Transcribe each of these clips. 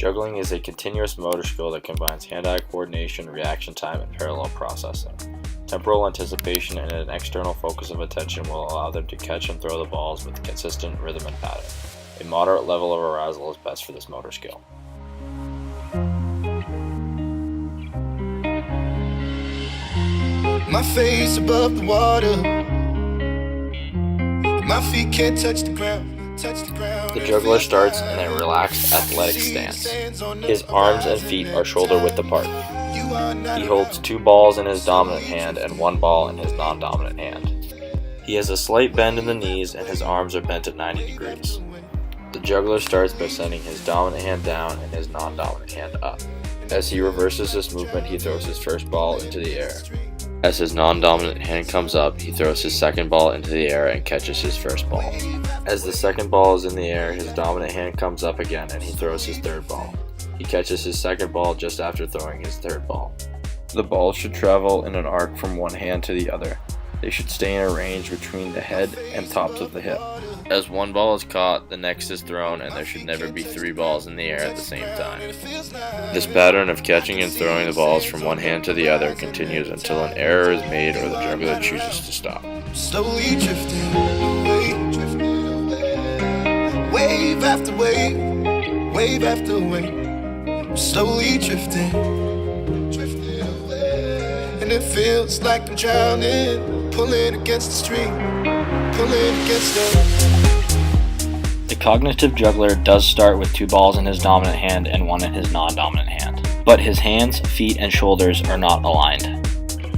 Juggling is a continuous motor skill that combines hand-eye coordination, reaction time, and parallel processing. Temporal anticipation and an external focus of attention will allow them to catch and throw the balls with consistent rhythm and pattern. A moderate level of arousal is best for this motor skill. My face above the water, my feet can't touch the ground. The juggler starts in a relaxed athletic stance. His arms and feet are shoulder width apart. He holds 2 balls in his dominant hand and 1 ball in his non-dominant hand. He has a slight bend in the knees and his arms are bent at 90 degrees. The juggler starts by sending his dominant hand down and his non-dominant hand up. As he reverses this movement, he throws his first ball into the air. As his non-dominant hand comes up, he throws his second ball into the air and catches his first ball. As the second ball is in the air, his dominant hand comes up again and he throws his third ball. He catches his second ball just after throwing his third ball. The balls should travel in an arc from one hand to the other. They should stay in a range between the head and tops of the hip. As one ball is caught, the next is thrown, and there should never be 3 balls in the air at the same time. This pattern of catching and throwing the balls from one hand to the other continues until an error is made or the juggler chooses to stop. Slowly drifting away, wave after wave, wave after wave. Slowly drifting away, and it feels like I'm drowning, pulling against the stream, pulling against the... The cognitive juggler does start with 2 balls in his dominant hand and 1 in his non-dominant hand, but his hands, feet, and shoulders are not aligned.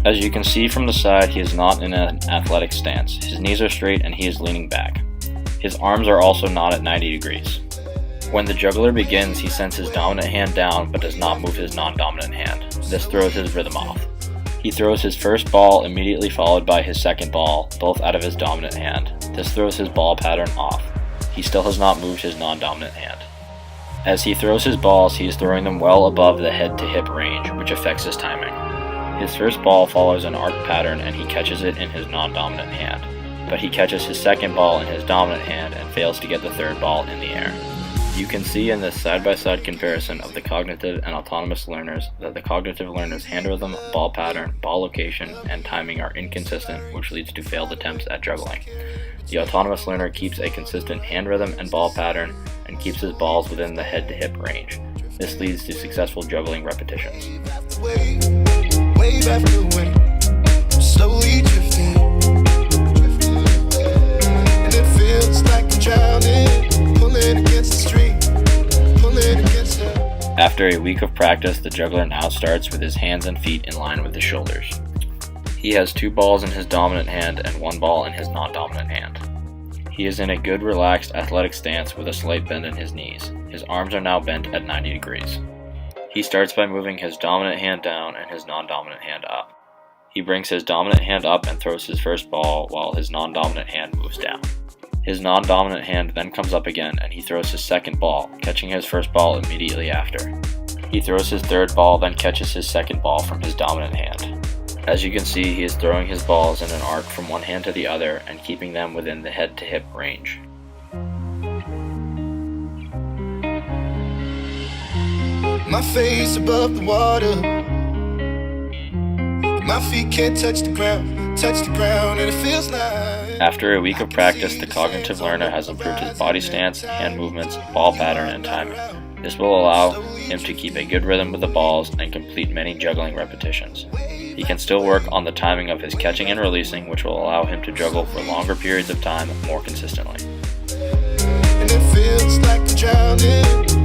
As you can see from the side, he is not in an athletic stance. His knees are straight and he is leaning back. His arms are also not at 90 degrees. When the juggler begins, he sends his dominant hand down but does not move his non-dominant hand. This throws his rhythm off. He throws his first ball immediately followed by his second ball, both out of his dominant hand. This throws his ball pattern off. He still has not moved his non-dominant hand. As he throws his balls, he is throwing them well above the head-to-hip range, which affects his timing. His first ball follows an arc pattern and he catches it in his non-dominant hand, but he catches his second ball in his dominant hand and fails to get the third ball in the air. You can see in this side-by-side comparison of the cognitive and autonomous learners that the cognitive learner's hand rhythm, ball pattern, ball location, and timing are inconsistent, which leads to failed attempts at juggling. The autonomous learner keeps a consistent hand rhythm and ball pattern and keeps his balls within the head-to-hip range. This leads to successful juggling repetitions. Wave after wave, slowly drifting, and it feels like I'm drowning, pulling against the stream, pulling against the... After a week of practice, the juggler now starts with his hands and feet in line with his shoulders. He has 2 balls in his dominant hand and 1 ball in his non-dominant hand. He is in a good relaxed athletic stance with a slight bend in his knees. His arms are now bent at 90 degrees. He starts by moving his dominant hand down and his non-dominant hand up. He brings his dominant hand up and throws his first ball while his non-dominant hand moves down. His non-dominant hand then comes up again and he throws his second ball, catching his first ball immediately after. He throws his third ball, then catches his second ball from his dominant hand. As you can see, he is throwing his balls in an arc from one hand to the other and keeping them within the head-to-hip range. My face above the water, my feet can't touch the ground, and it feels like... After a week of practice, the cognitive learner has improved his body stance, hand movements, ball pattern, and timing. This will allow him to keep a good rhythm with the balls and complete many juggling repetitions. He can still work on the timing of his catching and releasing, which will allow him to juggle for longer periods of time more consistently. And it feels like I'm drowning.